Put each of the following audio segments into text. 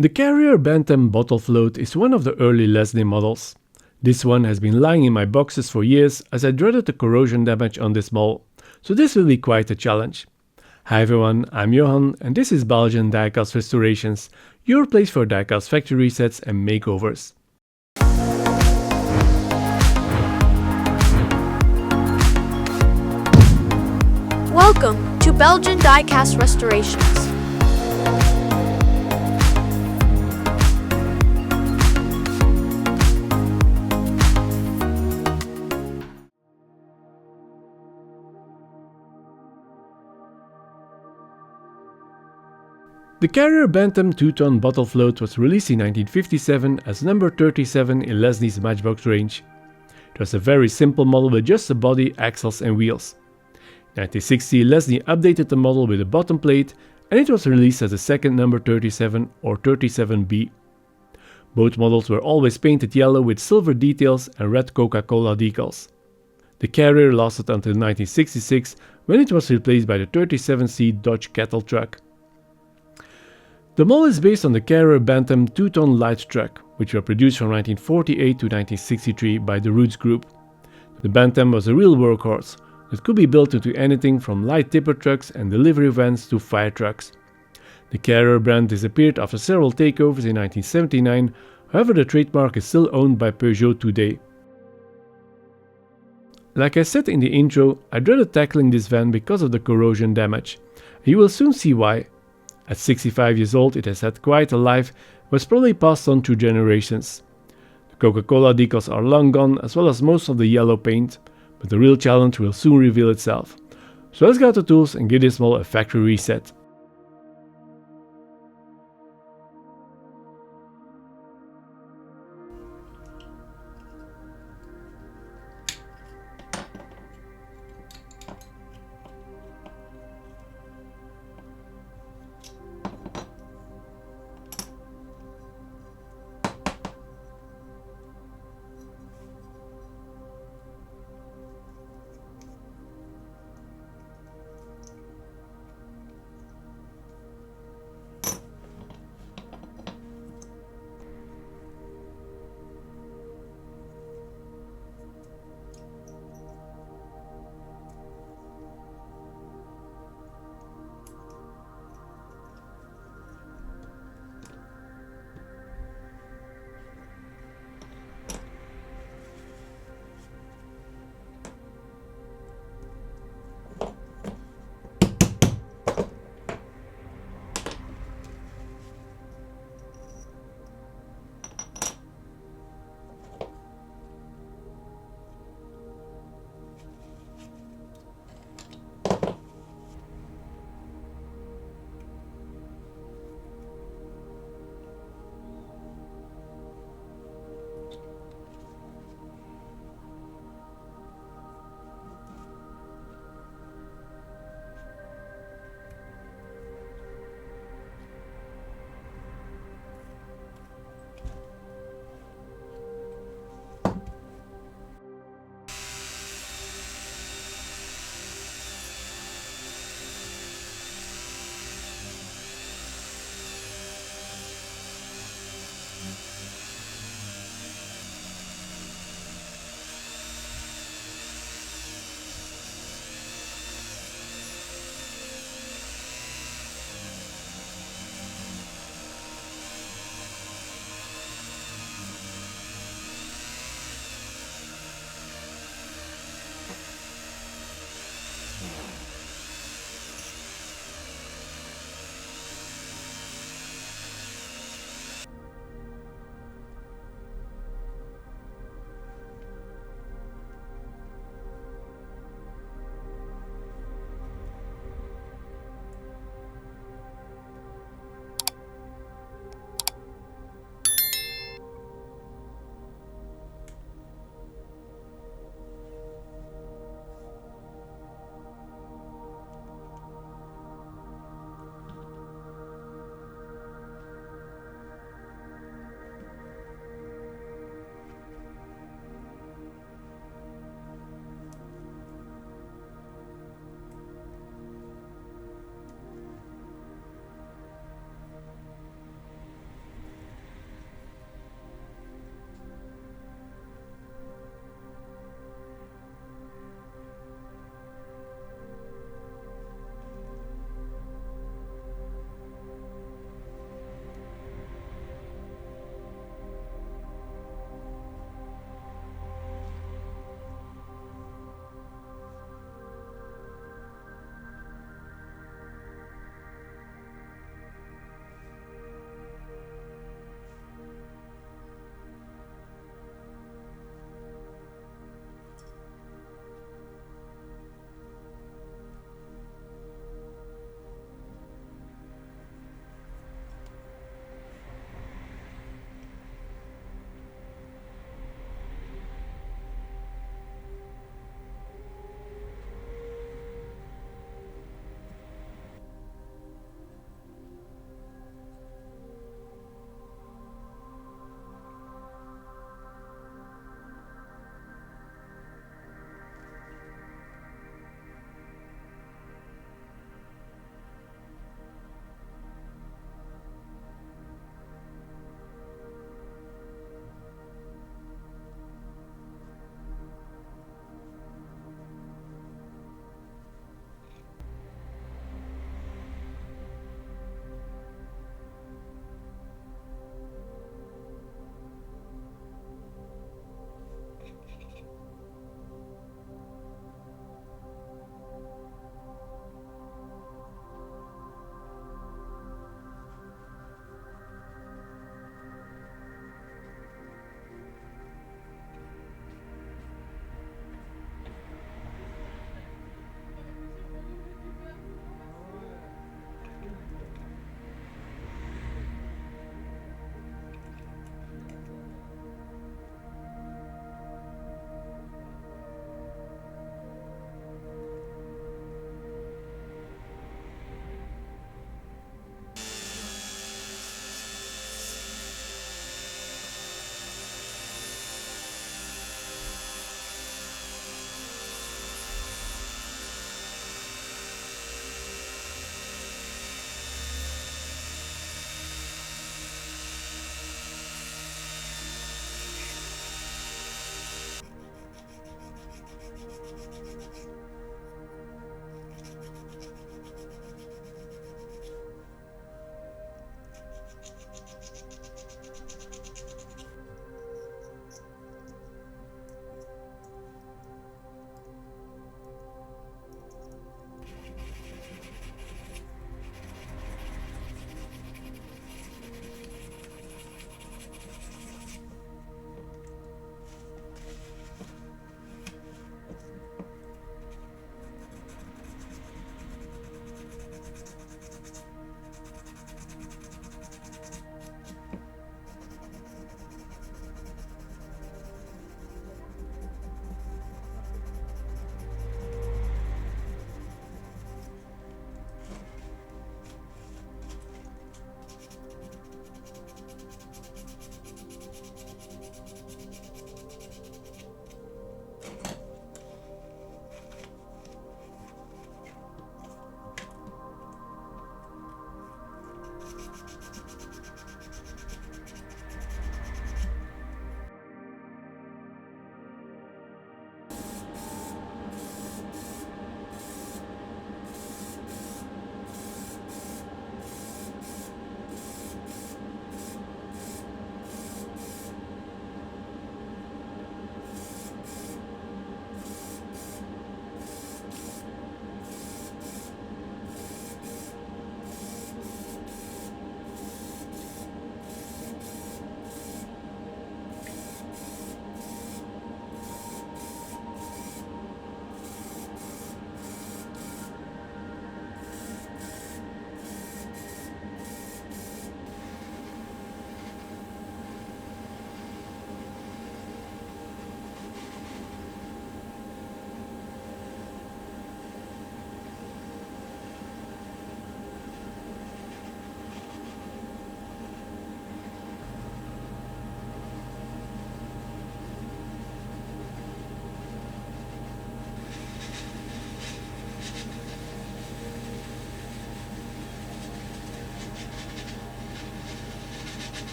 The Karrier Bantam bottle float is one of the early Lesney models. This one has been lying in my boxes for years as I dreaded the corrosion damage on this model, so this will be quite a challenge. Hi everyone, I'm Johan and this is Belgian Diecast Restorations, your place for diecast factory resets and makeovers. Welcome to Belgian Diecast Restorations. The Karrier Bantam 2-ton bottle float was released in 1957 as number 37 in Lesney's Matchbox range. It was a very simple model with just a body, axles and wheels. In 1960, Lesney updated the model with a bottom plate and it was released as a second number 37 or 37B. Both models were always painted yellow with silver details and red Coca-Cola decals. The Karrier lasted until 1966 when it was replaced by the 37C Dodge cattle truck. The model is based on the Karrier Bantam 2-ton light truck, which were produced from 1948 to 1963 by the Roots Group. The Bantam was a real workhorse that could be built into anything from light tipper trucks and delivery vans to fire trucks. The Karrier brand disappeared after several takeovers in 1979, however the trademark is still owned by Peugeot today. Like I said in the intro, I dreaded tackling this van because of the corrosion damage. You will soon see why. At 65 years old it has had quite a life and was probably passed on through generations. The Coca-Cola decals are long gone as well as most of the yellow paint, but the real challenge will soon reveal itself. So let's get out the tools and give this model a factory reset.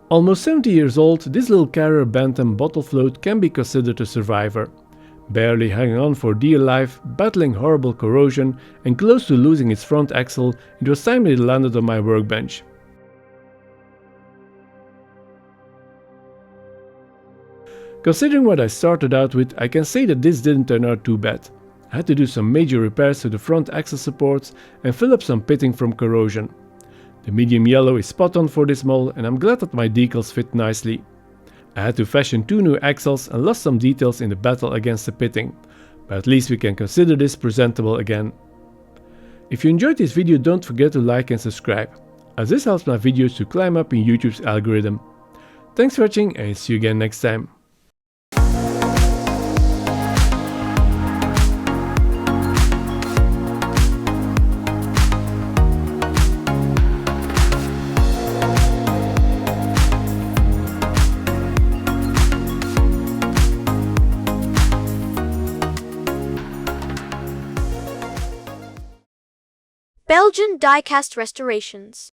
Almost 70 years old, this little Karrier Bantam bottle float can be considered a survivor. Barely hanging on for dear life, battling horrible corrosion, and close to losing its front axle, it was time it landed on my workbench. Considering what I started out with, I can say that this didn't turn out too bad. I had to do some major repairs to the front axle supports and fill up some pitting from corrosion. The medium yellow is spot on for this model, and I'm glad that my decals fit nicely. I had to fashion 2 new axles and lost some details in the battle against the pitting, but at least we can consider this presentable again. If you enjoyed this video, don't forget to like and subscribe, as this helps my videos to climb up in YouTube's algorithm. Thanks for watching, and see you again next time. Belgian Diecast Restorations.